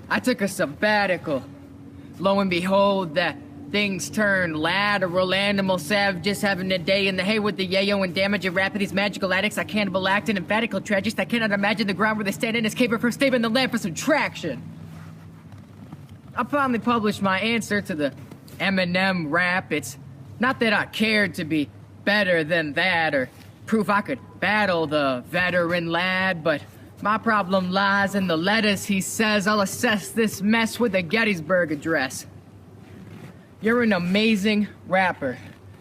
I took a sabbatical. Lo and behold, that things turn lateral, animal savages having a day in the hay with the yayo and damage and rapid. These magical addicts, I cannibal acting, emphatical tragics. I cannot imagine the ground where they stand in this cave first stave in the land for some traction. I finally published my answer to the Eminem rap. It's not that I cared to be better than that or prove I could battle the veteran lad, but my problem lies in the letters he says. I'll assess this mess with a Gettysburg Address. You're an amazing rapper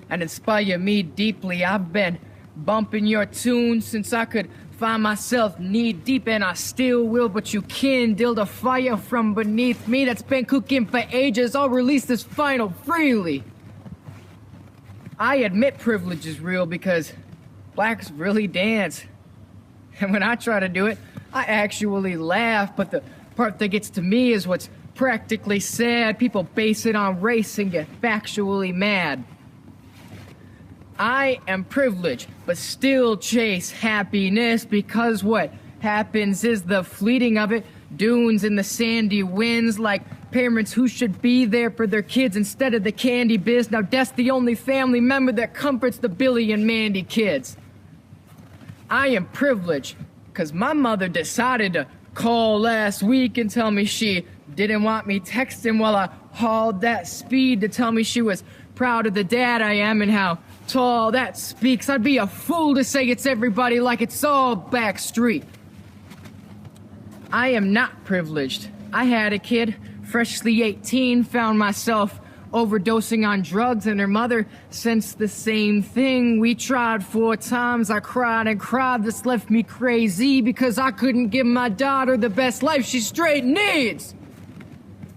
and inspire me deeply. I've been bumping your tunes since I could find myself knee deep, and I still will, but you kindled a fire from beneath me that's been cooking for ages. I'll release this final freely. I admit privilege is real because blacks really dance. And when I try to do it, I actually laugh, but the part that gets to me is what's practically sad. People base it on race and get factually mad. I am privileged, but still chase happiness because what happens is the fleeting of it. Dunes in the sandy winds, like parents who should be there for their kids instead of the candy biz. Now that's the only family member that comforts the Billy and Mandy kids. I am privileged because my mother decided to call last week and tell me she didn't want me texting while I hauled that speed, to tell me she was proud of the dad I am and how tall that speaks. I'd be a fool to say it's everybody like it's all backstreet. I am not privileged. I had a kid, freshly 18, found myself overdosing on drugs, and her mother sensed the same thing. We tried 4 times. I cried and cried. This left me crazy because I couldn't give my daughter the best life she straight needs.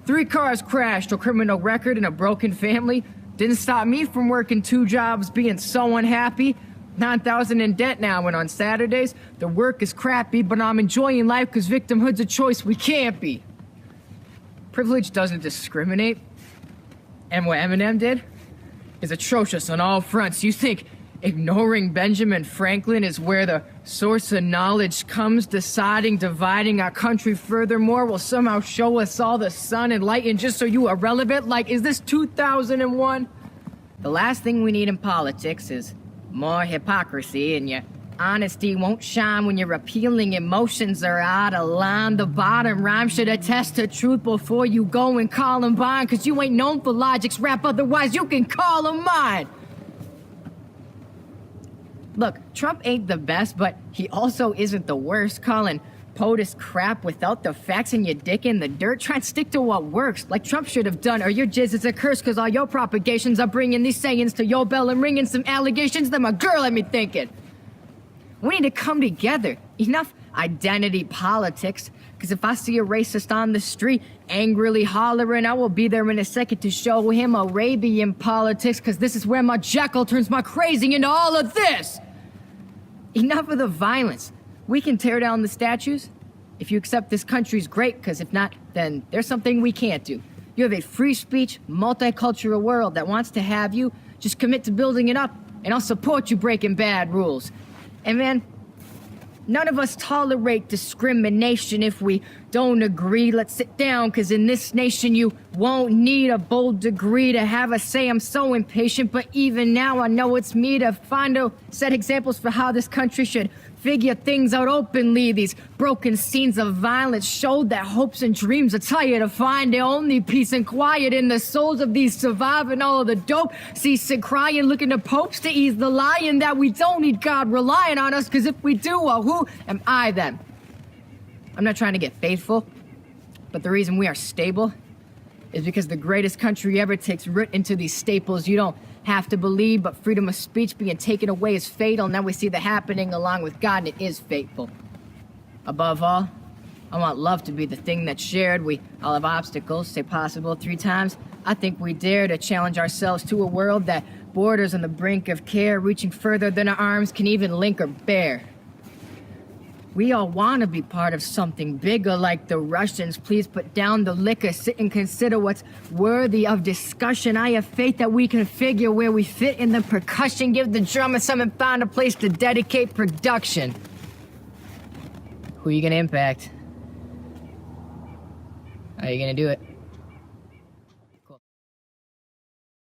3 cars crashed, a criminal record, and a broken family. Didn't stop me from working 2 jobs, being so unhappy. 9,000 in debt now, and on Saturdays, the work is crappy, but I'm enjoying life because victimhood's a choice we can't be. Privilege doesn't discriminate. And what Eminem did is atrocious on all fronts. You think ignoring Benjamin Franklin is where the source of knowledge comes? Deciding, dividing our country furthermore will somehow show us all the sun and light, and just so you are relevant? Like, is this 2001? The last thing we need in politics is more hypocrisy, and your honesty won't shine when your appealing emotions are out of line. The bottom rhyme should attest to truth before you go and call them mine, cause you ain't known for logic's rap, otherwise you can call them mine. Look, Trump ain't the best, but he also isn't the worst. Calling POTUS crap without the facts and your dick in the dirt. Try and stick to what works, like Trump should have done, or your jizz is a curse, cause all your propagations are bringing these sayings to your bell and ringing some allegations that my girl had me thinking. We need to come together. Enough identity politics, cause if I see a racist on the street angrily hollering, I will be there in a second to show him Arabian politics, cause this is where my jackal turns my crazy into all of this. Enough of the violence. We can tear down the statues if you accept this country's great, cause if not, then there's something we can't do. You have a free speech, multicultural world that wants to have you. Just commit to building it up, and I'll support you breaking bad rules. And man, none of us tolerate discrimination. If we don't agree, let's sit down, cause in this nation you won't need a bold degree to have a say. I'm so impatient, but even now I know it's me to find a set examples for how this country should figure things out openly. These broken scenes of violence showed that hopes and dreams are tired to find their only peace and quiet in the souls of these surviving all of the dope. Ceasing crying, looking to popes to ease the lying that we don't need God relying on us, cause if we do, well, who am I then? I'm not trying to get faithful, but the reason we are stable is because the greatest country ever takes root into these staples. You don't have to believe, but freedom of speech being taken away is fatal. Now we see the happening along with God, and it is fateful. Above all, I want love to be the thing that's shared. We all have obstacles, say possible 3 times. I think we dare to challenge ourselves to a world that borders on the brink of care, reaching further than our arms can even link or bear. We all want to be part of something bigger, like the Russians. Please put down the liquor, sit and consider what's worthy of discussion. I have faith that we can figure where we fit in the percussion, give the drummer some and find a place to dedicate production. Who you gonna impact? How are you gonna do it?